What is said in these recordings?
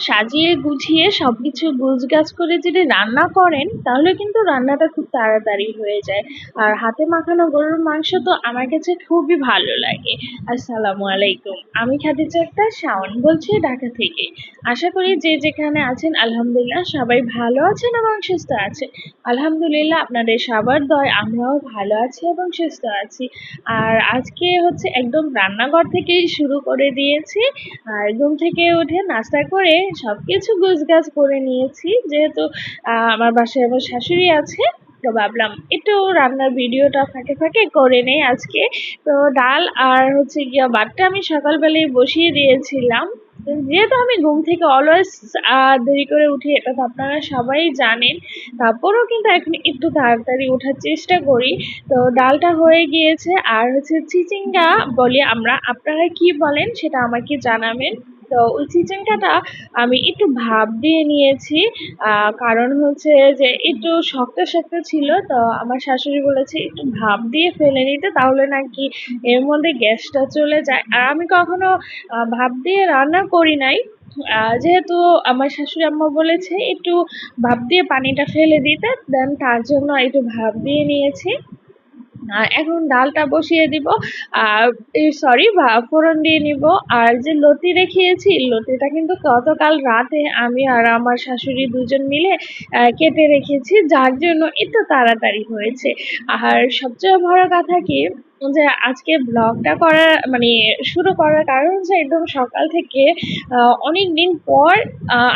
সাজিয়ে গুছিয়ে সবকিছু গোছগাছ করে যদি রান্না করেন তাহলে কিন্তু রান্নাটা খুব তাড়াতাড়ি হয়ে যায়। আর হাতে মাখানো গরুর মাংস তো আমার কাছে খুবই ভালো লাগে। আসসালামু আলাইকুম, আমি খাদিজা আক্তার শাওন বলছি ঢাকা থেকে। আশা করি যে যেখানে আছেন আলহামদুলিল্লাহ সবাই ভালো আছেন এবং সুস্থ আছেন। আলহামদুলিল্লাহ আপনাদের সবার দয় আমরাও ভালো আছি এবং সুস্থ আছি। আর আজকে হচ্ছে একদম রান্নাঘর থেকেই শুরু করে দিয়েছি। আর ঘুম থেকে উঠে নাস্তা করে সবকিছু গোছগাছ করে নিয়েছি, যেহেতু আমার বাসায় আমার শাশুড়ি আছে, তো ভাবলাম একটু রান্নার ভিডিওটা ফাঁকে ফাঁকে করে নেই আজকে। তো ডাল আর হচ্ছে গিয়া ভাতটা আমি সকালবেলায় বসিয়ে দিয়েছিলাম। যেহেতু আমি ঘুম থেকে অলওয়েজ দেরি করে উঠি, এটা তো আপনারা সবাই জানেন। তারপরেও কিন্তু এখন একটু তাড়াতাড়ি ওঠার চেষ্টা করি। তো ডালটা হয়ে গিয়েছে, আর হচ্ছে চিচিঙ্গা বলি আমরা, আপনারা কি বলেন সেটা আমাকে জানাবেন। তো ওই চিচিঙ্গাটা আমি একটু ভাপ দিয়ে নিয়েছি, কারণ হচ্ছে যে একটু শক্ত শক্ত ছিল। তো আমার শাশুড়ি বলেছে একটু ভাপ দিয়ে ফেলে নিতে, তাহলে নাকি এর মধ্যে গ্যাসটা চলে যায়। আর আমি কখনো ভাপ দিয়ে রান্না করি নাই, যেহেতু আমার শাশুড়ি আম্মা বলেছে একটু ভাপ দিয়ে পানিটা ফেলে দিতে, দেন তার জন্য একটু ভাপ দিয়ে নিয়েছি। আর এখন ডালটা বসিয়ে দিব, আর সরি ফোড়ন দিয়ে নিব। আর যে লতি রেখেছি, লতিটা কিন্তু গতকাল রাতে আমি আর আমার শাশুড়ি দুজন মিলে কেটে রেখেছি, যার জন্য একটু তাড়াতাড়ি হয়েছে। আর সবচেয়ে বড় কথা কি, যে আজকে ব্লগটা করার মানে শুরু করার কারণ হচ্ছে একদম সকাল থেকে অনেক দিন পর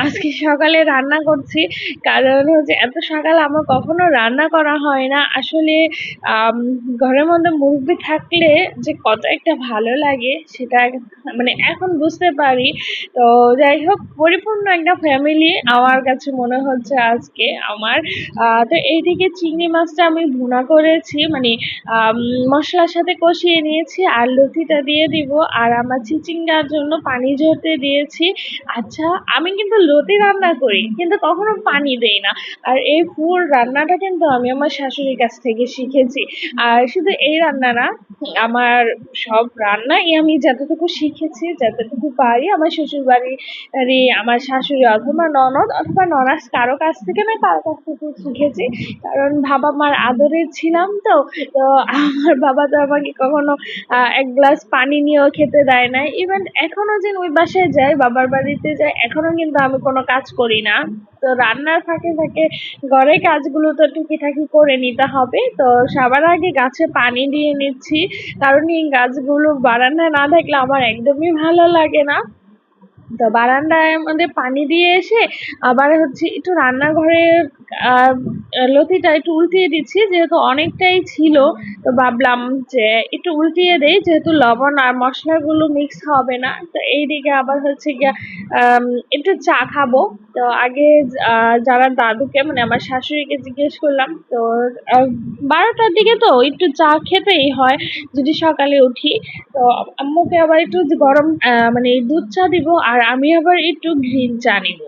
আজকে সকালে রান্না করছি। কারণ হচ্ছে এত সকালে আমার কখনো রান্না করা হয় না আসলে। আম ঘরের মধ্যে মুরগি থাকলে যে কত একটা ভালো লাগে সেটা মানে এখন বুঝতে পারি। তো যাই হোক, পরিপূর্ণ একটা ফ্যামিলি আমার কাছে মনে হচ্ছে আজকে আমার। তো এইদিকে চিংড়ি মাছটা আমি ভুনা করেছি, মানে মশলার সাথে কষিয়ে নিয়েছি, আর লতিটা দিয়ে দিব। আর আমার চিচিঙ্গার জন্য পানি ঝরতে দিয়েছি। আচ্ছা, আমি কিন্তু লতি রান্না করি কিন্তু কখনো পানি দেই না। আর এই ফুল রান্নাটা কিন্তু আমি আমার শাশুড়ির কাছ থেকে শিখেছি। আর শুধু এই রান্না না, আমার সব রান্নাই আমি যতটুকু শিখেছি, যতটুকু পারি আমার শ্বশুর বাড়ি আমার শাশুড়ি অথবা ননদ অথবা ননাস কারো কাছ থেকে না কারো কাছ থেকে শিখেছি। কারণ বাবা মার আদরের ছিলাম তো। তো আমার বাবা তো আমাকে কখনো এক গ্লাস পানি নিয়েও খেতে দেয় না। ইভেন এখনো যে ওই বাসায় যাই, বাবার বাড়িতে যাই, এখনো কিন্তু আমি কোনো কাজ করি না। তো রান্নার ফাঁকে ফাঁকে ঘরের কাজগুলো তো টুকিটাকি করে নিতে হবে। তো সবার আগে গাছে পানি দিয়ে নিচ্ছি, কারণ এই গাছগুলো বারান্দায় না থাকলে আমার একদমই ভালো লাগে না। তো বারান্দায় মধ্যে পানি দিয়ে এসে আবার হচ্ছে একটু রান্নাঘরের আহ লতিটা একটু উল্টিয়ে দিচ্ছি, যেহেতু অনেকটাই ছিল। তো ভাবলাম যে একটু উল্টিয়ে দেই, যেহেতু লবণ আর মশলাগুলো মিক্স হবে না। তো এইদিকে আবার হচ্ছে গিয়া একটু চা খাবো। তো আগে যারা দাদুকে মানে আমার শাশুড়িকে জিজ্ঞেস করলাম, তো 12টার দিকে তো একটু চা খেতেই হয় যদি সকালে উঠি। তো আম্মুকে আবার একটু গরম মানে দুধ চা দিব, আর আমি আবার একটু গ্রিন চা নিব।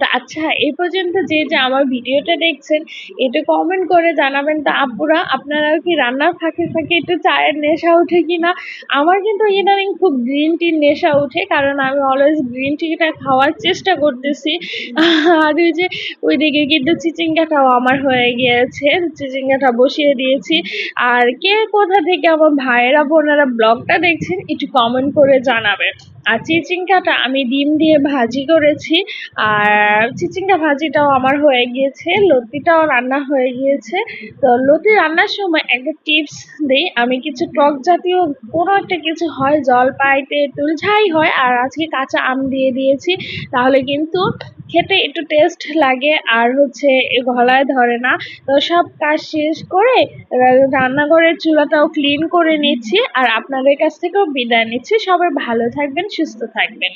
তো আচ্ছা, এই পর্যন্ত যে যে আমার ভিডিওটা দেখছেন একটু কমেন্ট করে জানাবেন তো আপুরা, আপনারাও কি রান্নার ফাঁকে ফাঁকে একটু চায়ের নেশা ওঠে কিনা। আমার কিন্তু ইদানিং খুব গ্রিন টির নেশা ওঠে, কারণ আমি অলওয়েজ গ্রিন টিটা খাওয়ার চেষ্টা করতেছি। আর ওই যে ওইদিকে কিন্তু চিচিঙ্গাটাও আমার হয়ে গিয়েছে, চিচিঙ্গাটা বসিয়ে দিয়েছি। আর কে কোথা থেকে আমার ভাইয়েরা বোনেরা ব্লগটা দেখছেন একটু কমেন্ট করে জানাবেন। আর চিচিঙ্গাটা আমি ডিম দিয়ে ভাজি করেছি, আর চিচিঙ্গা ভাজিটাও আমার হয়ে গিয়েছে, লতিটাও রান্না হয়ে গিয়েছে। তো লতি রান্নার সময় একটা টিপস দিই, আমি কিছু টক জাতীয় কোনো একটা কিছু হয়, জলপাই তেঁতুল যাই হয়, আর আজকে কাঁচা আম দিয়ে দিয়েছি, তাহলে কিন্তু খেতে একটু টেস্ট লাগে আর হচ্ছে গলায় ধরে না। তো সব কাজ শেষ করে রান্নাঘরের চুলাটাও ক্লিন করে নিচ্ছি, আর আপনাদের কাছ থেকেও বিদায় নিচ্ছি। সবাই ভালো থাকবেন, সুস্থ থাকবেন।